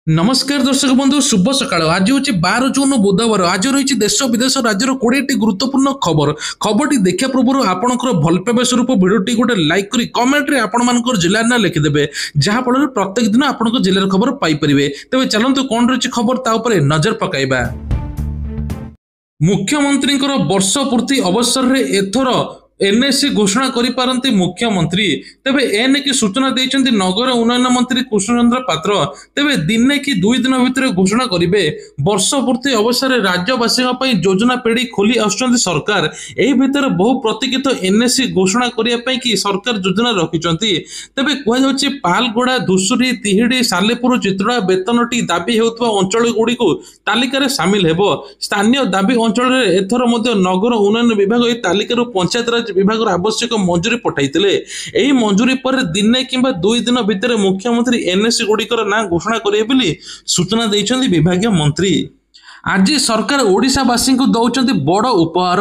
नमस्कार दर्शक बंधु शुभ सकाळ आज हूँ 12 जून बुधवार आज रही देश विदेश राज्यर 20टी गुरुत्वपूर्ण खबर खबरटी देखा पूर्व आपंकर भल पाइबा स्वरूप भिडियोटी गोटे लाइक कर कमेंट रे आपण जिला ना लिखिदेवे जहाँफल प्रत्येक दिन आपण जिलार खबर पाइपर तेज चलतु कौन रही खबर तापर नजर पकाइबा। मुख्यमंत्री वर्ष पूर्ति अवसर में एथर एनएससी घोषणा करिपारंती मुख्यमंत्री तेबे एने की सूचना देइचंती नगर उन्नयन मंत्री कृष्णचंद्र पात्र तेबे दिने की 2 दिन भितर घोषणा करिवे। वर्ष पूर्ति अवसर राज्यवासी योजना पेड़ी खोली आसुचंती सरकार एही भितर बहु प्रतीक्षित एनएससी घोषणा करिया पई की सरकार योजना रखिचंती तेबे कुहा जाउची पालगोड़ा धुसुरी तिहिडी सालेपुर चित्रोड़ा बेतनटी दाबी हेउतबा अंचल गुडी को तालिका रे शामिल हेबो। स्थानीय दाबी अंचल रे एथर मध्ये नगर उन्नयन विभाग ए तालिका रो पंचायत राज विभाग आवश्यक मंजूरी पठाइतिले एही मंजूरी पर दिने किंबा 2 दिन भितर मुख्यमंत्री एनएससी गुडिकर ना घोषणा करिवे बोली सूचना दैछन्ती विभागीय मंत्री। आज सरकार ओडिशावासी को दौरान बड़ उपहार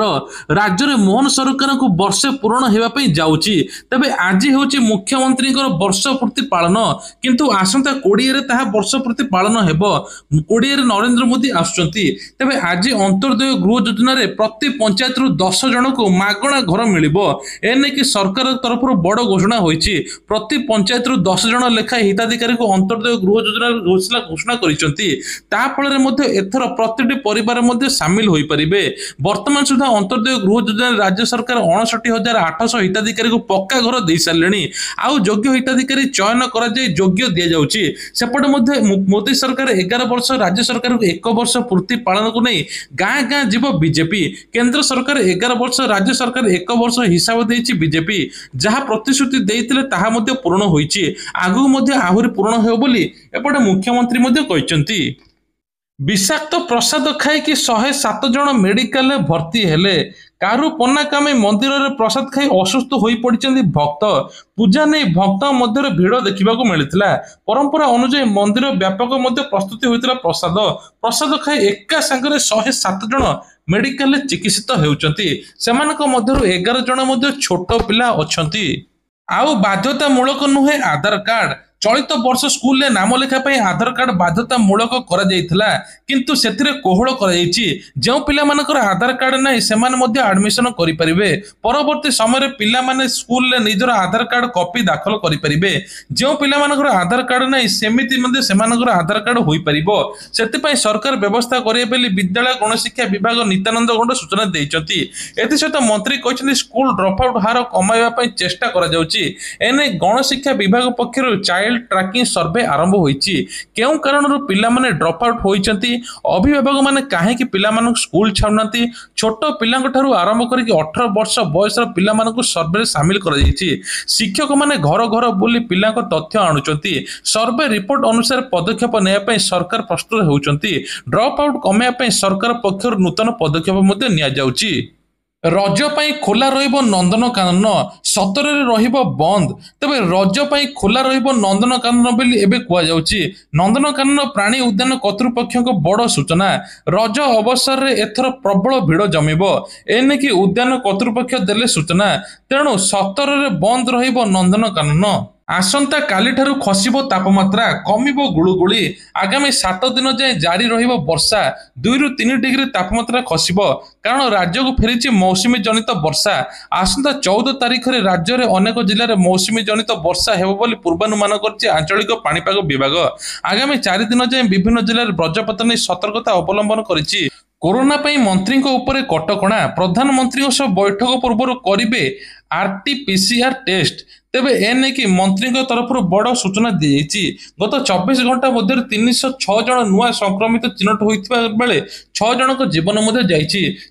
राज्य में मोहन सरकार को वर्षे पूरण होगापी जाऊँगी तेबे आज हूँ मुख्यमंत्री वर्ष पूर्ति पालन किंतु आसंता 20 वर्ष पूर्ति पालन हो 20 नरेंद्र मोदी आसुचंती तेबे आज अंत्योदय गृह योजना प्रति पंचायत रु 10 जन को मागणा घर मिलिबो एने की सरकार तरफ बड़ घोषणा होईची प्रति पंचायत रु 10 जन लेखा हिताधिकारी को अंत्योदय गृह योजना घोषणा करिसंती ता फल रे मध्ये एथर प्रति परिवार मध्य सामिल होई परिबे। वर्तमान सुधा अंत्योदय गृह योजना राज्य सरकार 59,800 हिताधिकारी को पक्का घर दे सारे आउ योग्य हिताधिकारी चयन करा जाय योग्य दिया जाउची सेपटे मध्ये मोदी सरकार 11 वर्ष राज्य सरकार को 1 वर्ष पूर्ति पालन को नहीं गाँ गाँ जीव बीजेपी केंद्र सरकार 11 वर्ष राज्य सरकार 1 वर्ष हिसाब देइची बीजेपी जहाँ प्रतिश्रुति देइतिले ताहा मध्ये पूर्ण होईची आगु मध्ये आहुरी पूर्ण हेबो बोली एपटे मुख्यमंत्री मध्ये कहिसंती। विषाक्त प्रसाद खाई 107 जन मेडिकल भर्ती हेले कारू पन्नाकामी मंदिर में प्रसाद खाई असुस्थ हो पड़ते भक्त पूजा नहीं भक्त मध्य भिड़ देखा मिलता परंपरा अनुजाई मंदिर व्यापक प्रस्तुति होता प्रसाद प्रसाद खाई एका सांगे 107 जन मेडिकल चिकित्सित होती 11 जन छोट पिला अच्छा आउ बाध्यतामूलक नुहे आधार कार्ड चलित वर्ष स्कूल में नाम लेखा आधार कार्ड बाध्यतामूलक किंतु सेथिरे कोहल जो पिला आधार कार्ड नहीं से आडमिशन करें परवर्ती समय पिला माने स्कूल में निजर आधार कार्ड कॉपी दाखल करें जो पिला आधार कार्ड नहीं सेमिति आधार कार्ड हो पार सरकार व्यवस्था करेंगे विद्यालय गणशिक्षा विभाग नित्यानंद गौड़ सूचना देते एसत मंत्री कहते स्कूल ड्रप आउट हार कमाइवाई चेष्टा एने गणशिक्षा विभाग पक्षर चाइल्ड ट्रैकिंग सर्वे आरंभ होईची केउ कारण पिला माने ड्रप आउट होईचंती अभिभावक माने काहे कि पिला मानक स्कूल छाउनाती छोट पिलांक ठारू आरंभ करके 18 वर्ष बयसर पिला मानक सर्वे शामिल कर जाईची शिक्षक माने घर घर बुली पिलांक तथ्य आणुचंती सर्वे रिपोर्ट अनुसार पदक्षेप नेया पई सरकार प्रस्तुत होउचंती ड्रप आउट कमेया पई सरकार पक्षर नूतन पदक्षेप मध्ये निया जाउची। रज पाई खोला रहिबो नंदनकानन 17 रे रहिबो बंद तबे रज पाई खोला रहिबो नंदनकानन बोली एबे कुआ जाउची नंदनकानन प्राणी उद्यान कर्तृपक्षक बड़ सूचना रज अवसर रे एथर प्रबल भिड़ जमिबो एने की उद्यान कर्तृपक्ष देले सूचना तेणु 17 रे बंद रहिबो नंदनकानन आसंता काली ठारू खसिबो तापमात्रा कमिबो गुळुगुळी आगामी 7 दिन जाए जारी रहिबो वर्षा 2 रु 3 डिग्री तापमात्रा खसिबो कारण राज्य को फेरिछि मौसुमी जनित वर्षा आसंता 14 तारिख रे राज्य रे अनेक जिल्ला रे मौसुमी जनित वर्षा हेबो बोली पूर्वानुमान करछि आंचलिक पाणीपाग विभाग आगामी 4 दिन जाए विभिन्न जिल्ला रे वज्रपात नै सतर्कता अवलंबन करिछि। कोरोना पई मंत्री ऊपर कटकणा प्रधानमंत्री बैठक पूर्व करिवे आरटीपीसीआर टेस्ट तेबे एने की मंत्री तरफ बड़ सूचना दी गत 24 घंटा मध्य 306 जन नुआ संक्रमित चिन्हट होता बेले 6 जन जीवन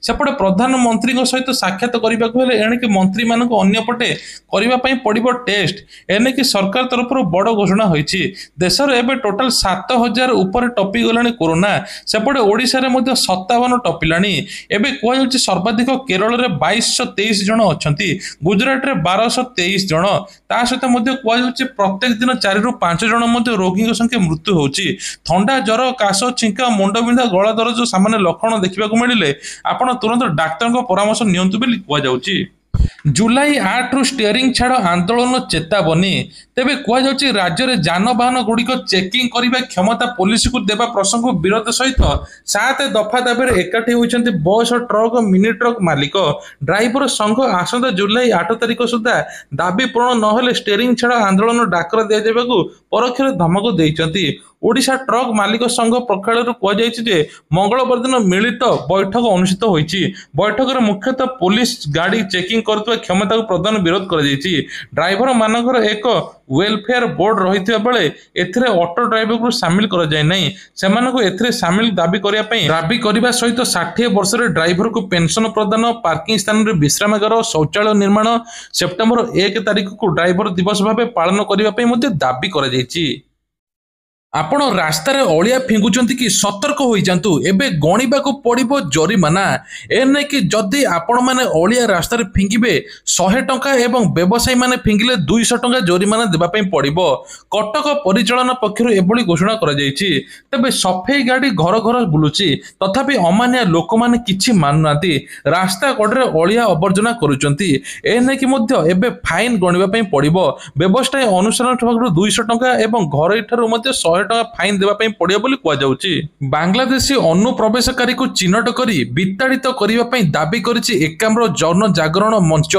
सेपटे प्रधानमंत्री सहित साक्षात करने की मंत्री मानक अन्यपटे करने पड़ो टेस्ट एने की सरकार तरफ बड़ घोषणा होती देश में एवं टोटाल 7,000 उपर टपी गलानी कोरोना सेपटे ओडिशा रे 57 टपिला एवं कहुच्छे सर्वाधिक केरल में 2223 जन अच्छा गुजरात रे 1223 जन ता सहित कहुच्छे प्रत्येक दिन 4 रु 5 जन रोगी संख्या मृत्यु होची थंडा ज्वर काश छिंका मुंडबिंधा गला दरज सामान्य लक्षण देखा मिले आपण तुरंत डाक्तर परामर्श नियंतु बोली कहुच्छी। जुलाई 8 रु स्टीयरिंग छाड़ आंदोलन चेतावनी। तेबे कहुଛି राज्य में जानवाहन गुड़िक चेकिंग करने क्षमता पुलिस को देवा प्रसंग विरोध सहित 7 दफा दाबी एकाठी होती बस ट्रक मिनी ट्रक मालिक ड्राइवर संघ आसंता जुलाई 8 तारिख सुधा दाबी पूरण नहेले स्टीयरिंग छाड़ आंदोलन डाकर दिजाक परोक्ष धमक देते। ओडिशा ट्रक मालिक संघ पक्षर कहुଯାଇଛି मंगलवार दिन मिलित बैठक अनुष्ठित होती। बैठक में मुख्यतः पुलिस गाड़ी चेकिंग कर क्षमता को प्रदान विरोध कर ड्राइवर मानकर एक वेलफेयर बोर्ड रही बेले एथिरे ऑटो ड्राइवर को सामिल कर सामिल दाबी करने सहित 60 वर्ष ड्राइवर को पेंशन प्रदान पार्किंग स्थान में विश्रामागार शौचालय निर्माण सेप्टेम्बर 1 तारिख को ड्राइवर दिवस भाव पालन करने दाबी कर आपण रास्तार अलिया फिंगुंट कि सतर्क हो जातु एबे गणिबा को पड़ो जरिमाना एने कि जदि आपण माने अलिया रास्तार फिंगिबे 100 टंका एवं व्यवसायी माने फिंगिले 200 टंका जरिमाना देबा पई पड़िबो। कटक परिचालन पक्षर एभली घोषणा करा जायछि। तबे सफेई गाड़ी घर घर बुलुछि तथापि अमानिया लोक माने किछि मानुनाती रास्ता कड़े अलिया अवर्जना करूचंती एने कि मध्य एबे फाइन गणिबा पई पड़िबो। व्यवस्था अनुसरण 200 टंका एवं घर ठारू मध्य 100 टका फाइन देवा पड़ियो बोली कुआଯାଉଛି। बांग्लादेशी अनुप्रवेशकारी को चिन्हट करी विताड़ित करने पर दाबी करिछि एकाम्र जन जागरण मंच।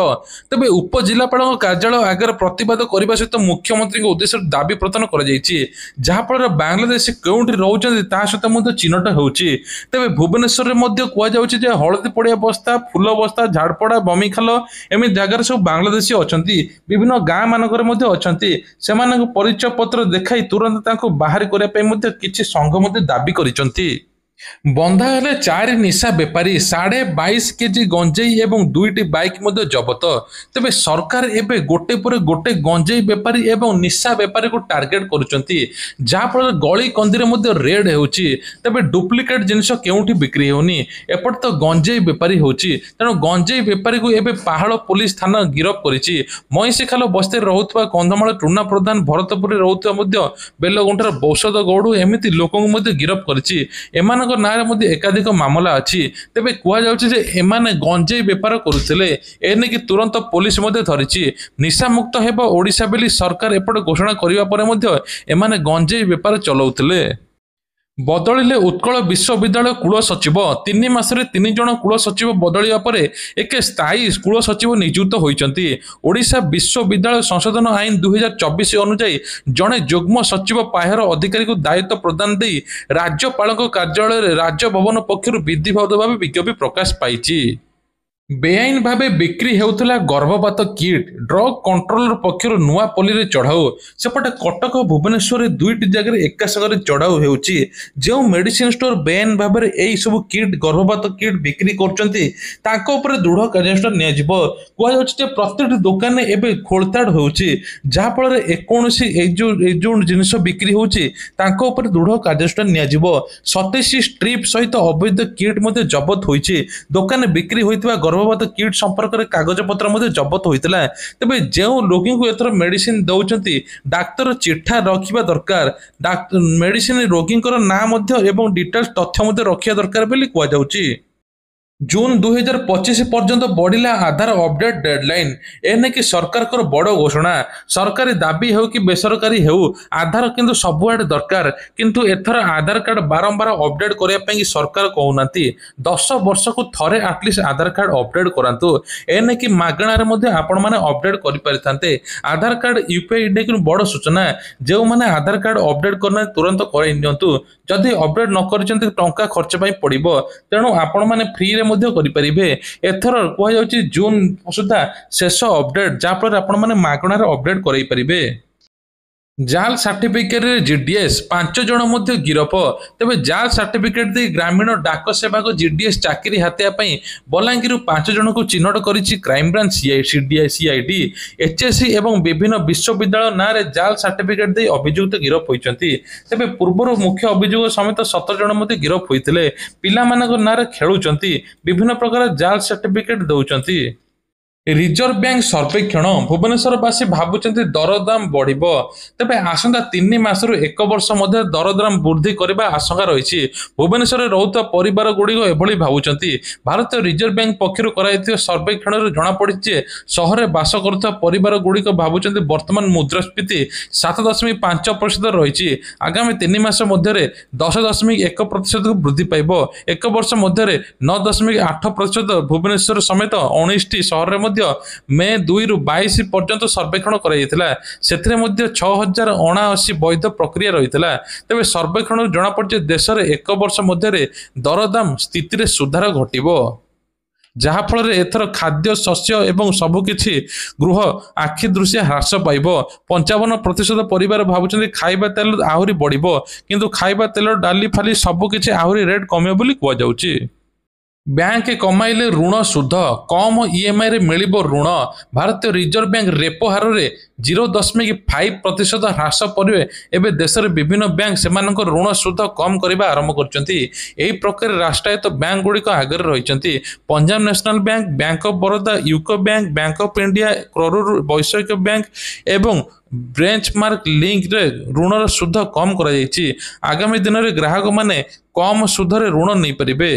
तबे उपजिलापाल कार्यालय आगे प्रतिवाद करने सहित मुख्यमंत्री उद्देश्य दाबी प्रदान कर बांग्लादेशी क्योंठी रोचंती ता सहित चिन्हट होउछि। तबे भुवनेश्वर में कुआଯାଉଛି हलदी पड़िया बस्ता फूल बस्ता झाड़पड़ा बमिखाल एमि जगार सब बांग्लादेशी अच्छा विभिन्न गाँ मानक अच्छा परिचय पत्र देखाई तुरंत बाहर करने किसी संघ दाबी करिसंती। बंधा हेले 4 निशा बेपारी 22.5 केजी गंजेई एवं 2टी बाइक जबत। तेबे सरकार एबे गोटे पर गोटे गंजेई बेपारी एवं निशा बेपारी को टार्गेट करुचंती जहाँफल गली कंदी रेड होउची। तेबे डुप्लिकेट जिनिस केउठी बिक्री होनी एपट तो गंजेई बेपारी होउची तेणु गंजेई बेपारी को एबे पहाड़ पुलिस थाना गिरफ करिछि। महिषीखाल बस्ती रहुतबा कंधमाल टुना प्रधान भरतपुर रहुतबा बेलगुंठार बौषध गौड़ू एमिति लोकଙ୍କୁ गिरफ करिछि। एमान नारे एकाधिक मामला अच्छी। तेबे कहुଛି एमाने गंजेई बेपार करुथिले एने कि तुरंत पुलिस धरिछि। निशा मुक्त हेब ओडिशा बेली सरकार एपटे घोषणा करिवा परे मध्ये एमाने गंजेई बेपार चलाउथिले। बदलिले उत्कल विश्वविद्यालय कुल सचिव 3 मासरे 3 जन कुल सचिव बदलिया परे एक स्थायी कुल सचिव नियुक्त होइचंती। ओडिशा विश्वविद्यालय संशोधन आईन 2024 अनुसार जड़े युग्म सचिव पाहर अधिकारी को दायित्व प्रदान दे राज्यपाल कार्यालय राज्य भवन पक्षर विधिवत भाव विज्ञप्ति प्रकाश पाई। बेआईन भावे बिक्री हेउथला गर्भपात किट ड्रग कंट्रोलर पक्षर नुआपल्ली चढ़ाऊ सेपटे कटक भुवनेश्वर 2टी जगह एका संगे चढ़ाऊ हेउची। जो मेडिसिन स्टोर बेआईन भाव यही सब किट गर्भपात किट बिक्री करचंती तांको ऊपर दृढ़ कार्यानुष्ठान नियाजिबो। कहुछि प्रत्येक दुकान एबे खोलताड़ होउची जहाँफल जो जिनिस बिक्री होउची तांको ऊपर दृढ़ कार्यानुष्ठान नियाजिबो। 27 स्ट्रिप सहित अवैध किट जबत होइची। दुकान बिक्री होइतबा गर्भपात किट संपर्क में कागज पत्र जबत होता। तेज जो रोगी को एथर मेडिसिन दौरान डाक्तर चिठा रखा दरकार मेडिसिन रोगी नाम एवं डिटेल्स तथ्य रखा दरकार बोली कहुछि। जून 2025 पर्यंत बढ़िला आधार अपडेट डेडलाइन एने कि सरकार को बड़ घोषणा। सरकारी दाबी हो कि बेसरकारी हो आधार किंतु सबुआडे दरकार किंतु एथर आधार कार्ड बारंबार अपडेट करने सरकार कहूना 10 वर्ष को थरे आटलिस्ट आधार कार्ड अपडेट करातु एने कि मागणार आपण मैंने अपडेट करें। आधार कार्ड यूपीआई कि बड़ सूचना जो मैंने आधार कार्ड अपडेट करना तुरंत करदिंतु जदि अपडेट न कर टंका खर्च पड़ो तेणु आपण मैंने फ्री करें। एथर कहुछि जून सुधा शेष अपडेट जहाँफल आपण मैंने मागणार अपडेट करें। जाल सर्टिफिकेट जीडीएस 5 जन गिरफ। तेबे जाल सर्टिफिकेट दे ग्रामीण डाक सेवा को जीडीएस चाकरी हातिया बलांगीर 5 जन को चिन्हट करिछि क्राइम ब्रांच सीआईडी एचएससी एवं विभिन्न विश्वविद्यालय नारे जाल सर्टिफिकेट दे अभियुक्त गिरफ होइचंती। तेबे पूर्वर मुख्य अभियोग समेत 17 जन गिरफ होइतिले पिला मानक नारे खेलुचंती विभिन्न प्रकार जाल सर्टिफिकेट दउचंती। रिजर्व बैंक सर्वेक्षण भुवनेश्वरवासी भावुंट दरदाम बढ़ तेज आसंता 3 मासरू 1 वर्ष मध्य दरदाम वृद्धि करने आशंका रही भुवनेश्वर रोता परिवार गुड़िक एभली भावुंट भारतीय रिजर्व बैंक पक्षर कर सर्वेक्षण जमापड़ी सहर बास करुवा परिवार गुड़िक भावुंट वर्तमान मुद्रास्फीति 7.5% रही आगामी 3 मास मध्य 10.1% वृद्धि पाइब 1 वर्ष मध्य 9.8% भुवनेश्वर समेत 19 सहर मे 2 ରୁ 22 पर्यंत सर्वेक्षण कर 6079 वैध प्रक्रिया रही तेज सर्वेक्षण जमापड़ी देश में 1 वर्ष मध्य दरदाम स्थिति सुधार घटव जहाँफल एथर खाद्य शस्य एवं सबुकिछि गृह आखि दृश्य ह्रास पाइब 55% परिवार भावुंट खाइबा तेल आहरी बढ़िबो किंतु खाइबा तेल डाली फाली सबुकिछि आहरी रेट कमियो बोली कुआ जाउछि। बैंक कमाइले ऋण सुध कम ईएमआई रे मिलिबो ऋण भारतीय रिजर्व बैंक रेपो हार रे 0.5% ह्रास परिवे एबे देश रे विभिन्न बैंक सेमानक ऋण सुध कम करबा आरंभ करचंती एही प्रकार राष्ट्रायत्त बैंक गुड़िक आगे रही Punjab national bank bank of Baroda UCO bank bank of India crore वैश्विक बैंक एवं बेंचमार्क लिंक रे ऋण सुध कम कर आगामी दिन में ग्राहक माने कम सुधरे ऋण नहीं पारिबे।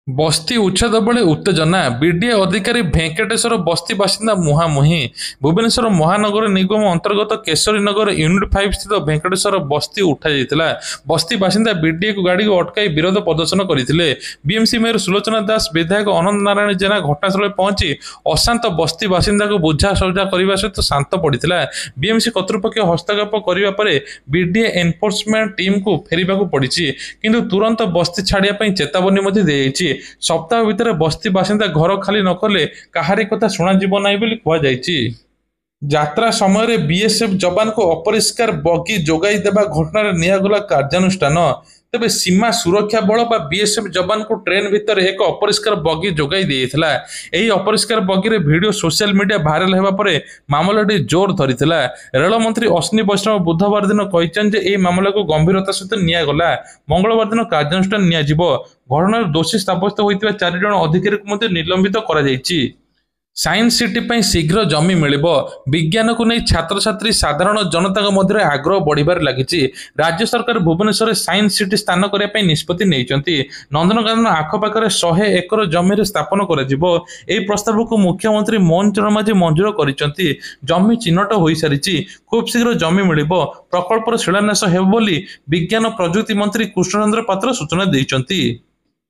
बस्ती उच्छेद बेले उत्तेजना बीडीए अधिकारी भेंकटेश्वर बस्ती बासिंदा मुहांमुही भुवनेश्वर महानगर निगम अंतर्गत केशरी नगर यूनिट 5 स्थित भेंकटेश्वर बस्ती उठा जाइतिला बस्ती बासिंदा बीडीए को गाड़ी को अटकाई विरोध प्रदर्शन करथिले बीएमसी मेयर सुलोचना दास विधायक अनंत नारायण जेना घटनास्थल पहुंची अशांत बस्ती बासिंदा को बुझा सजा करने सहित शांत पड़ता बीएमसी कर्तृपक्ष हस्तक्षेप करने पर बीडीए एनफोर्समेंट टीम को फेरवाक पड़ी किंतु तुरंत बस्ती छाड़िया चेतावनी दी सप्ताह भितर बस्ती बासिंदा घर खाली न कले काहारी कथा शुणा ना कहुई यात्रा समय बीएसएफ जवान को अपरिष्कार बगी जोगाई देवा घटना निगला कार्यानुष्ठान तेबे सीमा सुरक्षा बल बा बीएसएफ जवान को ट्रेन भितर एक अपरिष्कार बगी जोगाई देइथिला एही अपरिष्कार बगी रे वीडियो सोशल मीडिया भाइराल हेबा परे मामलाटी जोर धरिथिला रेल मंत्री अश्विनी वैष्णव बुधवार दिन कहिछन जे एही मामला को गंभीरता सहित निया गला मंगलवार दिन कार्यानुष्ठान निया जिवो घटनार दोषी साब्यस्त होइतिबा 4 जण अधिकारी को मध्ये निलंबित करा जायछि। साइंस सिटी पर शीघ्र जमी मिल विज्ञान को नहीं छात्र छात्री साधारण जनता मध्य आग्रह बढ़िबार लगी राज्य सरकार भुवनेश्वर साइंस सिटी स्थान करने निष्पत्ति नहीं नंदनकानन आखपाखे 100 एकर जमी स्थापन कर प्रस्ताव को मुख्यमंत्री मोहन चरण माझी मंजूर कर जमी चिन्हट हो सारी खूब शीघ्र जमी मिल प्रकल्पर शिलान्यास हेब विज्ञान प्रजुक्ति मंत्री कृष्णचंद्र पात्र सूचना देइचंती।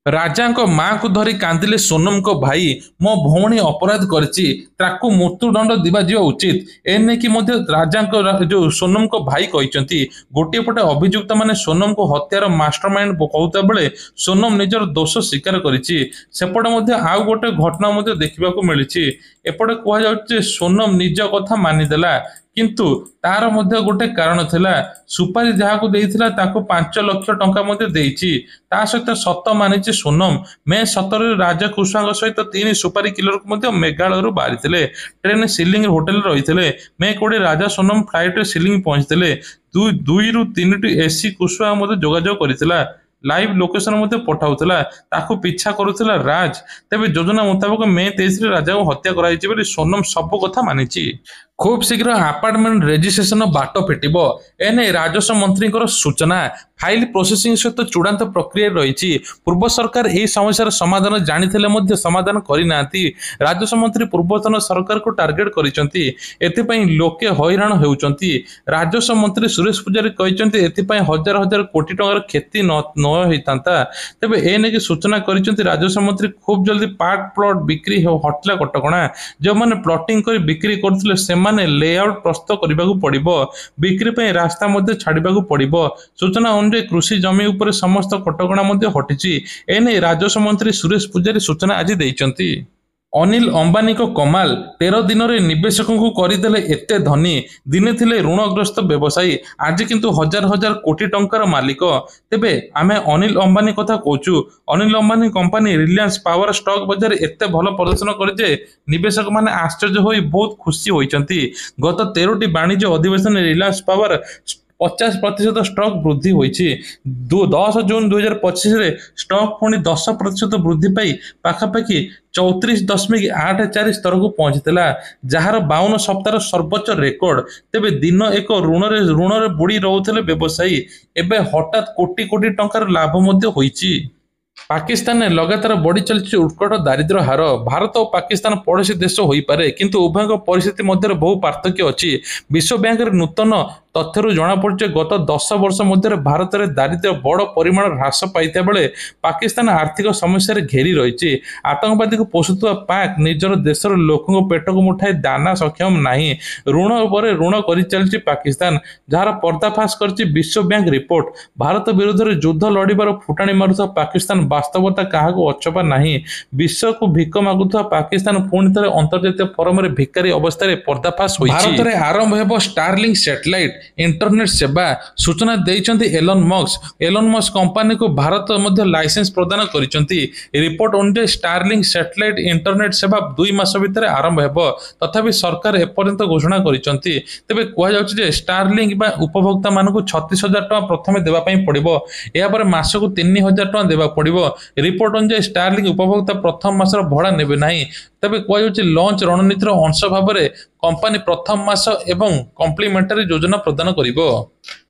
राजा माँ को धरी कांदिले सोनम को भाई मो भौणी अपराध करछि ताकू मृत्युदंड दिबा जिवा उचित एने कि मध्य राजा जो सोनम को भाई कहते गोटे पटे अभियुक्त माने सोनम को हत्यार मास्टरमाइंड कहता बेले सोनम निजर दोष स्वीकार करिछि सेपटे मध्य आउ गोटे घटना मध्य देखिबा को मिलिछि एपटे कहा जाउछि सोनम निज कथा मानिदेला किंतु तार मध्य गोटे कारण थिला सुपारी जहा को देइथिला ताको 5 लाख टंका मध्य देइछि ता सहित सत मानिछि सोनम मे 17 राजा कुशवांग सहित 3 सुपारी किलर को मध्य मेघालय बाहरी ट्रेन सिलिंग होटेल रही मे 20 राजा सोनम फ्लाइट रे सिलिंग पहुंचते 2 ରୁ 3 एसी कुशवांग मध्य जोगाजोग करथिला लाइव लोकेशन मध्य पठाउथिला ताको पीछा करुथिला राज तेबे योजना मुताबिक मे 23 राजा को हत्या कराइछि बोली सोनम सब कथा मानिछि। खूब शीघ्र अपार्टमेंट रेजिस्ट्रेशन बाट फिटिब एने राजस्व मंत्री सूचना फाइल प्रोसेसिंग सहित चूड़ांत प्रक्रिया रही पूर्व सरकार यह समस्या समाधान जानी समाधान करना राजस्व मंत्री पूर्वतन सरकार को टार्गेट कर लोके हैरान होती राजस्व मंत्री सुरेश पूजारी कहते हजार हजार कोटी टंकार क्षति न होता तेबे एने सूचना कर राजस्व मंत्री खूब जल्दी पार्ट प्लॉट बिक्री हटला कटकणा जो मैंने प्लॉटिंग कर बिक्री करते लेआउट प्रस्तुत करने पड़ो बिक्री पे रास्ता मध्य छाड़ाक पड़ो सूचना अनुसार कृषि जमी उपर समस्त कटकणा हटिची एने राजस्व मंत्री सुरेश पूजारी सूचना आज देइचंती। अनिल अंबानी को कमाल 13 दिन में निवेशकों को करदेले एते धनी दिने थिले ऋणग्रस्त व्यवसायी आज किंतु हजार हजार कोटी टंकार मालिक तेबे आमे अनिल अंबानी कथा कहूँ Anil Ambani company Reliance power stock बाजार एते भल प्रदर्शन करे निवेशक माने आश्चर्य होई बहुत खुशी होइचंती गत 13टी वाणिज्य अधिवेशन रिलायंस पावर 50% स्टॉक वृद्धि होईछि। 10 जून 2025 रे स्टॉक पुणी 10% वृद्धि पाई पाखापाखि 34.84 स्तर को पहुंचीला, जार 52 सप्ताह सर्वोच्च रेकर्ड। तेबे दिन एक ऋण बुड़ी रोते व्यवसायी एवं हठात कोटी कोटी टंकार लाभ होईछि। पाकिस्तान में लगातार बढ़ी चलती उत्कट दारिद्र्य हार। भारत और पाकिस्तान पड़ोशी देश हो पारे, किंतु उभय परिस्थिति मध्य बहु पार्थक्य अच्छी। विश्व बैंक नूतन तथ्य जना पड़े गत 10 वर्ष मध्य भारत में दारिद्र्य बड़ परिमाण ह्रास पाइता बेले पाकिस्तान आर्थिक समस्या घेरी रही। आतंकवादी को पोषुवा पाक निजर देशर लोकों पेट को मुठाई दाना सक्षम नहीं। ऋण पर ऋण कर चलती पाकिस्तान, जार पर्दाफाश कर विश्व बैंक रिपोर्ट। भारत विरुद्ध में युद्ध लड़ार फुटाणी मारुवा पाकिस्तान वास्तवता क्या अछपा नहीं। विश्व को भिक मागुवा पाकिस्तान पुणी थे अंतर्जातीय फोरम में भिकारी अवस्था पर्दाफाश हो। भारत में आरंभ हो स्टारलिंक सैटेलाइट इंटरनेट सेवा सूचना देइचंती एलन मस्क कंपनी को भारत मध्य लाइसेंस प्रदान करिसंती। रिपोर्ट अनुसार स्टारलिंक सैटेलाइट इंटरनेट सेवा 2 मास भितर आरंभ हेबो, तथापि सरकार एपर्यंत घोषणा करिसंती। तेबे कुआ जाउछि जे स्टारलिंक बा उपभोक्ता मानकु 36,000 टका प्रथमे देबा पई पड़िबो, या पर मासकु 3,000 टका देबा पड़िबो। रिपोर्ट अनुसार स्टारलिंक उपभोक्ता प्रथम मासर भड़ा नेबे नाही। तबे कुआ जाउछि लॉन्च रणनीतिर अंश भाव में कंपनी प्रथम मास एवं कम्प्लीमेंटारी योजना प्रदान करिबो।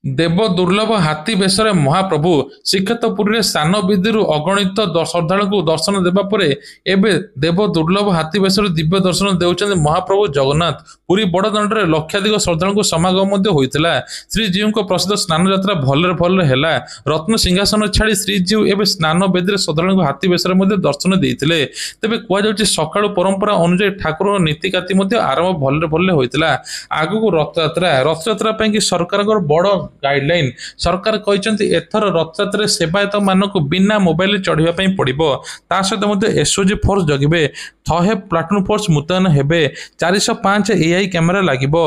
देव दुर्लभ हाथी बेशरे महाप्रभु श्रीक्षेत्रपुरी में सान विधि अगणित श्रद्धा को दर्शन देवा परे एबे देव दुर्लभ हाथी बेशरे दिव्य दर्शन देउछन्ते महाप्रभु जगन्नाथ। पुरी बड़दाण्ड में लक्षाधिक श्रद्धा को समागम होता। श्रीजीव को प्रसिद्ध स्नान यात्रा भले है। रत्न सिंहासन छाड़ी श्रीजीव एवं स्नान बेदी श्रद्धा को हाथी बेशरे दर्शन देते। तेज कहुच्छे सका परंपरा अनुसार ठाकुर नीतिकाती आरंभ भले होता। आगू रथयात्रा कि सरकार बड़ गाइडलाइन सरकार कहते एथर रथयात्रा सेवायत मानक बिना मोबाइल चढ़ाई पड़ो। ता सहित एसओजी फोर्स जगिबे, 100 प्लाटून फोर्स मुतयन हेबे, 405 एआई कैमेरा लागिबो।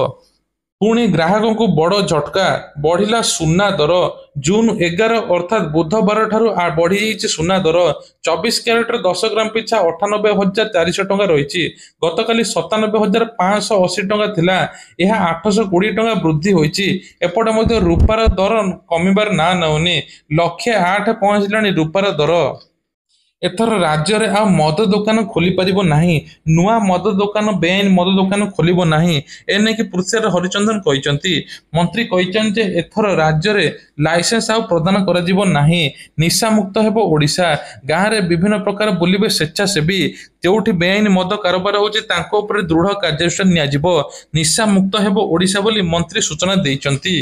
पुणी ग्राहकों को बड़ झटका बढ़िला सुना दर। जून 11 अर्थात बुधवार ठारू बढ़ी जाइए सुना दर। 24 क्यारेट 10 ग्राम पिछा 98,400 टंका रही। गतकाली 97,580 टंका थिला, यह 820 टंका वृद्धि होइछि। एपटे रूपार दर कमिबार ना नउनी, 108 पहुंचलानी रूपार दर। एथर राज्य में आ मद दुकान खोली पारिबो नाही। नुआ मद दुकान बेआईन मद दुकान खोलिबो नाही, एने कि पृथ्वीराज हरिचंदन कहिसंती। मंत्री कहिसंती जे एथर राज्य में लाइसेंस आ प्रदान करा जिवो नाही। निशा मुक्त हेबो ओडिशा। गाँव में विभिन्न प्रकार बुलिबे स्वेच्छासेवी। जोठी बेआईन मद कारोबार होछि तांको ऊपर दृढ़ कार्यानुष्ठान नियाजिबो। निशा मुक्त हेबो ओडिशा बोली मंत्री सूचना दैचंती।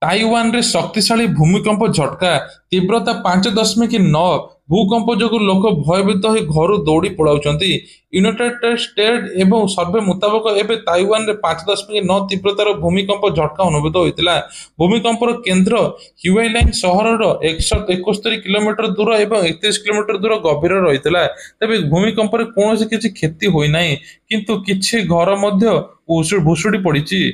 ताइवान रे शक्तिशाली भूमिकंप झटका, तीव्रता 5.9। भूकंप जो लोक भयभीत हो घर दौड़ी पड़ाउछंती। यूनाइटेड स्टेट एवं सर्वे मुताबक एवं ताइवान रे 5.9 तीव्रतार भूमिकंप झटका अनुभूत होता। भूमिकंपर केन्द्र ह्यूआइलाइन सहर 171 किलोमीटर दूर एवं 31 किलोमीटर दूर गभीर रही। तेज भूमिकंप कौन किसी क्षति होना, किंतु किछि घर भुशुड़ी पड़ी।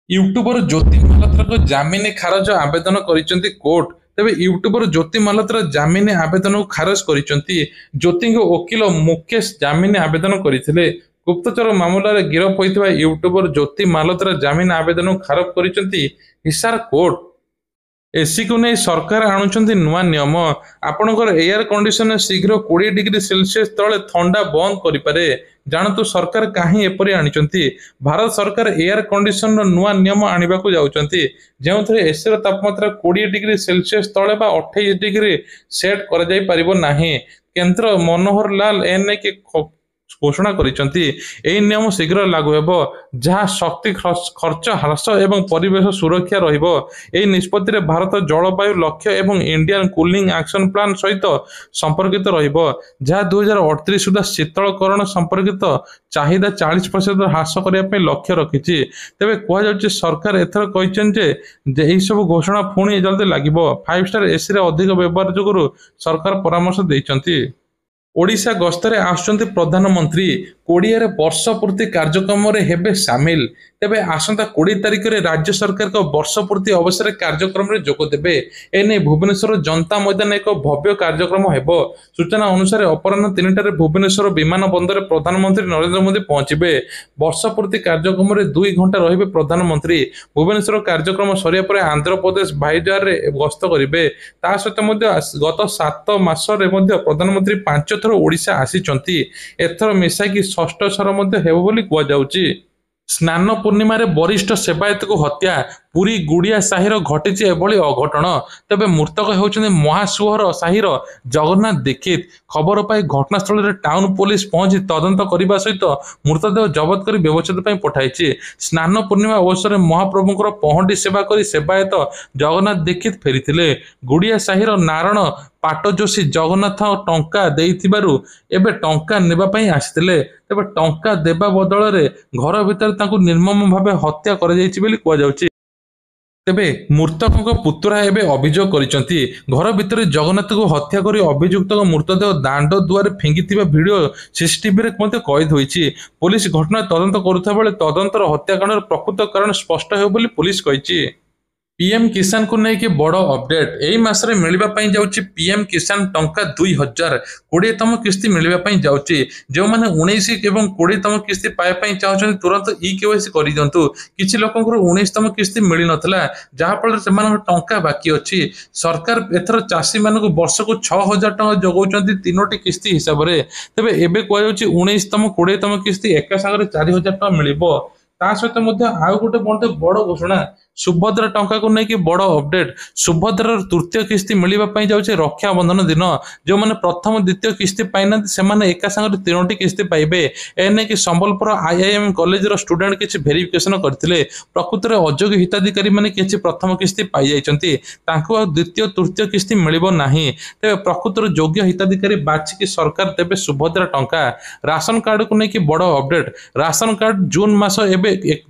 यूट्यूबर ज्योति मालहोत्रा को जामिन खारज आवेदन करिसेंती कोर्ट। तेबे यूट्यूबर ज्योति मालहोत्रा जामिन आवेदन को खारज करिसेंती। ज्योति वकील मुकेश जामिन आवेदन करथिले। गुप्तचर मामला रे गिरफ होइतबा यूट्यूबर ज्योति मालहोत्रा जामिन आवेदन को खारज करिसेंती हिसार कोर्ट। एसी को नहीं सरकार आणुचंती नुआ नियम। आपणकर एयर कंडीशन शीघ्र 20 डिग्री सेल्सियस तले ठंडा बंद करिपारे। जानतु सरकार कहीं एपरी आनिचंती। भारत सरकार एयर कंडीशन नुआ नियम आनिबा को जाउचंती, जेउथरे एसी र तापमात्रा 20 डिग्री सेल्सियस तले बा 28 डिग्री सेट करा जाई परिबो नाही। केंद्र मनोहर लाल एने के घोषणा करिसंती। एई नियम शीघ्र लागू हेबो, जहाँ शक्ति खर्च ह्रास एवं परिवेश सुरक्षा रहिबो। एई निष्पत्ति रे भारत जलवायु लक्ष्य एवं इंडियन कूलिंग एक्शन प्लान सहित संपर्कित रहिबो, जहाँ 2038 सुधा शीतलकरण संपर्कित चाहिदा 40% ह्रास करिया पे लक्ष्य रखिछि। तेबे कुआ जाउछि सरकार एथर कहिछन जे एही सब घोषणा पुणी जल्दी लागिबो। 5 स्टार एसी रे अधिक व्यवहार जोगुरु सरकार परामर्श दैछंती। ओडिशा गस्तरे आसुचंती प्रधानमंत्री। 20 ବର୍ଷ ପୂର୍ତ୍ତି କାର୍ଯ୍ୟକ୍ରମରେ ହେବେ ସାମିଲ। ତେବେ ଆସନ୍ତା 20 ତାରିଖରେ ରାଜ୍ୟ ସରକାରଙ୍କ ବର୍ଷ ପୂର୍ତ୍ତି ଅବସରରେ କାର୍ଯ୍ୟକ୍ରମରେ ଯୋଗ ଦେବେ। ଏନେଇ ଭୁବନେଶ୍ୱର ଜନତା ମଇଦାନ ଏକ ଭବ୍ୟ କାର୍ଯ୍ୟକ୍ରମ ହେବ। ସୂଚନା ଅନୁସାରେ ଅପରାହ୍ନ 3ଟାରେ ଭୁବନେଶ୍ୱର ବିମାନ ବନ୍ଦରରେ ପ୍ରଧାନମନ୍ତ୍ରୀ ନରେନ୍ଦ୍ର ମୋଦି ପହଞ୍ଚିବେ। ବର୍ଷ ପୂର୍ତ୍ତି କାର୍ଯ୍ୟକ୍ରମରେ 2 ଘଣ୍ଟା ରହିବେ ପ୍ରଧାନମନ୍ତ୍ରୀ। ଭୁବନେଶ୍ୱର କାର୍ଯ୍ୟକ୍ରମ ସରିବା ପରେ ଆନ୍ଧ୍ରପ୍ରଦେଶ ଭାଇଜାରରେ ଗସ୍ତ କରିବେ। ତା ସହିତ ମଧ୍ୟ ଗତ 7 ମାସରେ ମଧ୍ୟ ପ୍ରଧାନମନ୍ତ୍ରୀ 5 ଥର ଓଡ଼ିଶା ଆସିଛନ୍ତି। ଏଥର ମିଶାଇକି 6ଠ ଥର ମଧ୍ୟ ହେବ ବୋଲି କୁହାଯାଉଛି। ସ୍ନାନ ପୂର୍ଣ୍ଣିମାରେ ବରିଷ୍ଠ ସେବାୟତକୁ ହତ୍ୟା। ପୁରୀ ଗୁଡିଆ ସାହିର ଘଟିଛି ଏଭଳି ଅଘଟଣ। ତେବେ ମୃତକ ହେଉଛନ୍ତି ମହାସୁଅର ସାହିର ଜଗନ୍ନାଥ ଦୀକ୍ଷିତ। ଖବର ପାଇ ଘଟଣାସ୍ଥଳରେ ଟାଉନ ପୋଲିସ ପହଞ୍ଚି ତଦନ୍ତ କରିବା ସହିତ ମୃତଦେହ ଜବତ କରି ବ୍ୟବଚ୍ଛେଦ ପାଇଁ ପଠାଇଛି। ସ୍ନାନ ପୂର୍ଣ୍ଣିମା ଅବସରରେ ମହାପ୍ରଭୁଙ୍କର ପହଣ୍ଡି ସେବା କରି ସେବାୟତ ଜଗନ୍ନାଥ ଦୀକ୍ଷିତ ଫେରିଥିଲେ। ଗୁଡିଆ ସାହିର ନାରଣ ପାଟଯୋଶୀ ଜଗନ୍ନାଥ ଟଙ୍କା ଦେଇଥିବାରୁ ଏବେ ଟଙ୍କା ନେବା ପାଇଁ ଆସିଥିଲେ। ତେବେ ଟଙ୍କା ଦେବା ବଦଳରେ ଘର ଭିତରେ ତାଙ୍କୁ ନିର୍ମମ ଭାବେ ହତ୍ୟା କରାଯାଇଛି ବୋଲି କୁହାଯାଉଛି। ତେବେ ମୃତକଙ୍କ ପୁତୁରା ଏବେ ଅଭିଯୋଗ କରିଛନ୍ତି। ଘର ଭିତରେ ଜଗନ୍ନାଥଙ୍କୁ ହତ୍ୟା କରି ଅଭିଯୁକ୍ତଙ୍କ ମୃତଦେହ ଦାଣ୍ଡ ଦୁଆରେ ଫିଙ୍ଗିଥିବା ଭିଡିଓ ସିସିଟିଭିରେ ମଧ୍ୟ କଏଦ ହୋଇଛି। ପୋଲିସ ଘଟଣା ତଦନ୍ତ କରୁଥିବା ବେଳେ ତଦନ୍ତର ହତ୍ୟାକାଣ୍ଡର ପ୍ରକୃତ କାରଣ ସ୍ପଷ୍ଟ ହେବ ବୋଲି ପୋଲିସ କହିଛି। पीएम किसान को लेकिन बड़ अपडेट यही मासरे मिलवा जाऊँगी। पीएम किसान टंका 2000 20तम किस्ती मिलवा जाऊँगी। जो मैंने 19 और 20तम किस्ती पाइबा चाहते तुरंत केवाईसी कर दिंतु। किसी लोक 19तम किस्ती मिल नाला जहाँफल से टंका बाकी अच्छी। सरकार एथर चाषी मान वर्ष को 6000 टंका जगाऊँ 3टी किस्ती हिसाब से। तेज एवं कहुच्छी 19तम 20तम किस्ती एका सागर 4000 टंका मिल। सहित आउ गोटे बड़ घोषणा सुभद्रा टंका को लेकिन बड़ अपडेट। सुभद्रार तृतीय किस्ती मिलवा जाऊँगी रक्षाबंधन दिन। जो मैंने प्रथम द्वितीय किस्ती पाई से एका सागर 3टी किस्ती पाइबे। एने कि संबलपुर आईआईएम कॉलेज स्टूडेंट किसी भेरिफिकेशन करते प्रकृत में अयोग्य हिताधिकारी मैंने किसी प्रथम किस्ती पाई जाइछन्ति तांको द्वितीय तृतीय किस्ती मिलिबो नाही। तेबे प्रकृत योग्य हिताधिकारी बाछिकी सरकार देबे सुभद्रा टंका। राशन कार्ड को लेकिन बड़ अपडेट। राशन कार्ड जून मास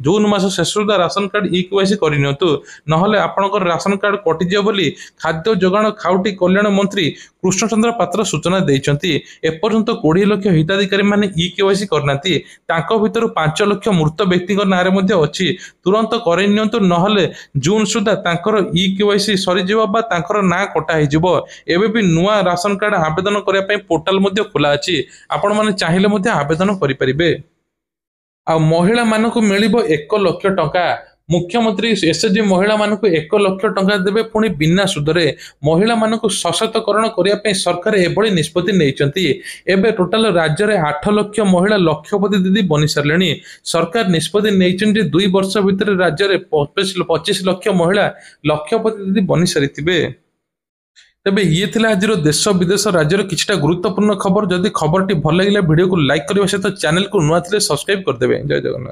जून मास शेष सुधा राशन कार्ड ई-केवाईसी करनियंतु नहले आपनकर राशन कार्ड कटिजियो बोली खाद्य जोगाण खाउटी कल्याण मंत्री कृष्णचंद्र पात्र सूचना देइछन्ति। एपर्यंत 20 लाख हिताधिकारी माने ई-केवाईसी करनाती। तांको भितर 5 लाख मृत व्यक्ति नारे मध्ये अछि। तुरंत करनियंतु नहले जून सुधा तांकर ई-केवाईसी सरी जिवो बा तांकर ना कटा हि जिवो। एबे भी नुआ राशन कार्ड आवेदन करिया पई पोर्टल मध्ये खुला अछि। आपण माने चाहिले मध्ये आवेदन करि परिबे। आ महिला मानक मिलिबो 1 लाख टंका। मुख्यमंत्री एसएचजी महिला मानक 1 लाख टंका देवे पुणी बिना सुधरे। महिला मानक सशक्तकरण करने सरकार एभली निष्पत्ति नैचंती। एबे टोटाल राज्य में 8 लाख महिला लक्षपति दीदी बनी सारे। सरकार निष्पत्ति नैचंती 2 वर्ष भितर राज्य में 25 लाख महिला लक्षपति दीदी बनी सारी। तेबे ये थिला आज देश विदेश राज्यर किछटा गुरुत्वपूर्ण खबर। जदि खबर टी भल लगे वीडियो को लाइक करने सहित चैनल को नुआ थे सब्सक्राइब करदे। जय जगन्नाथ।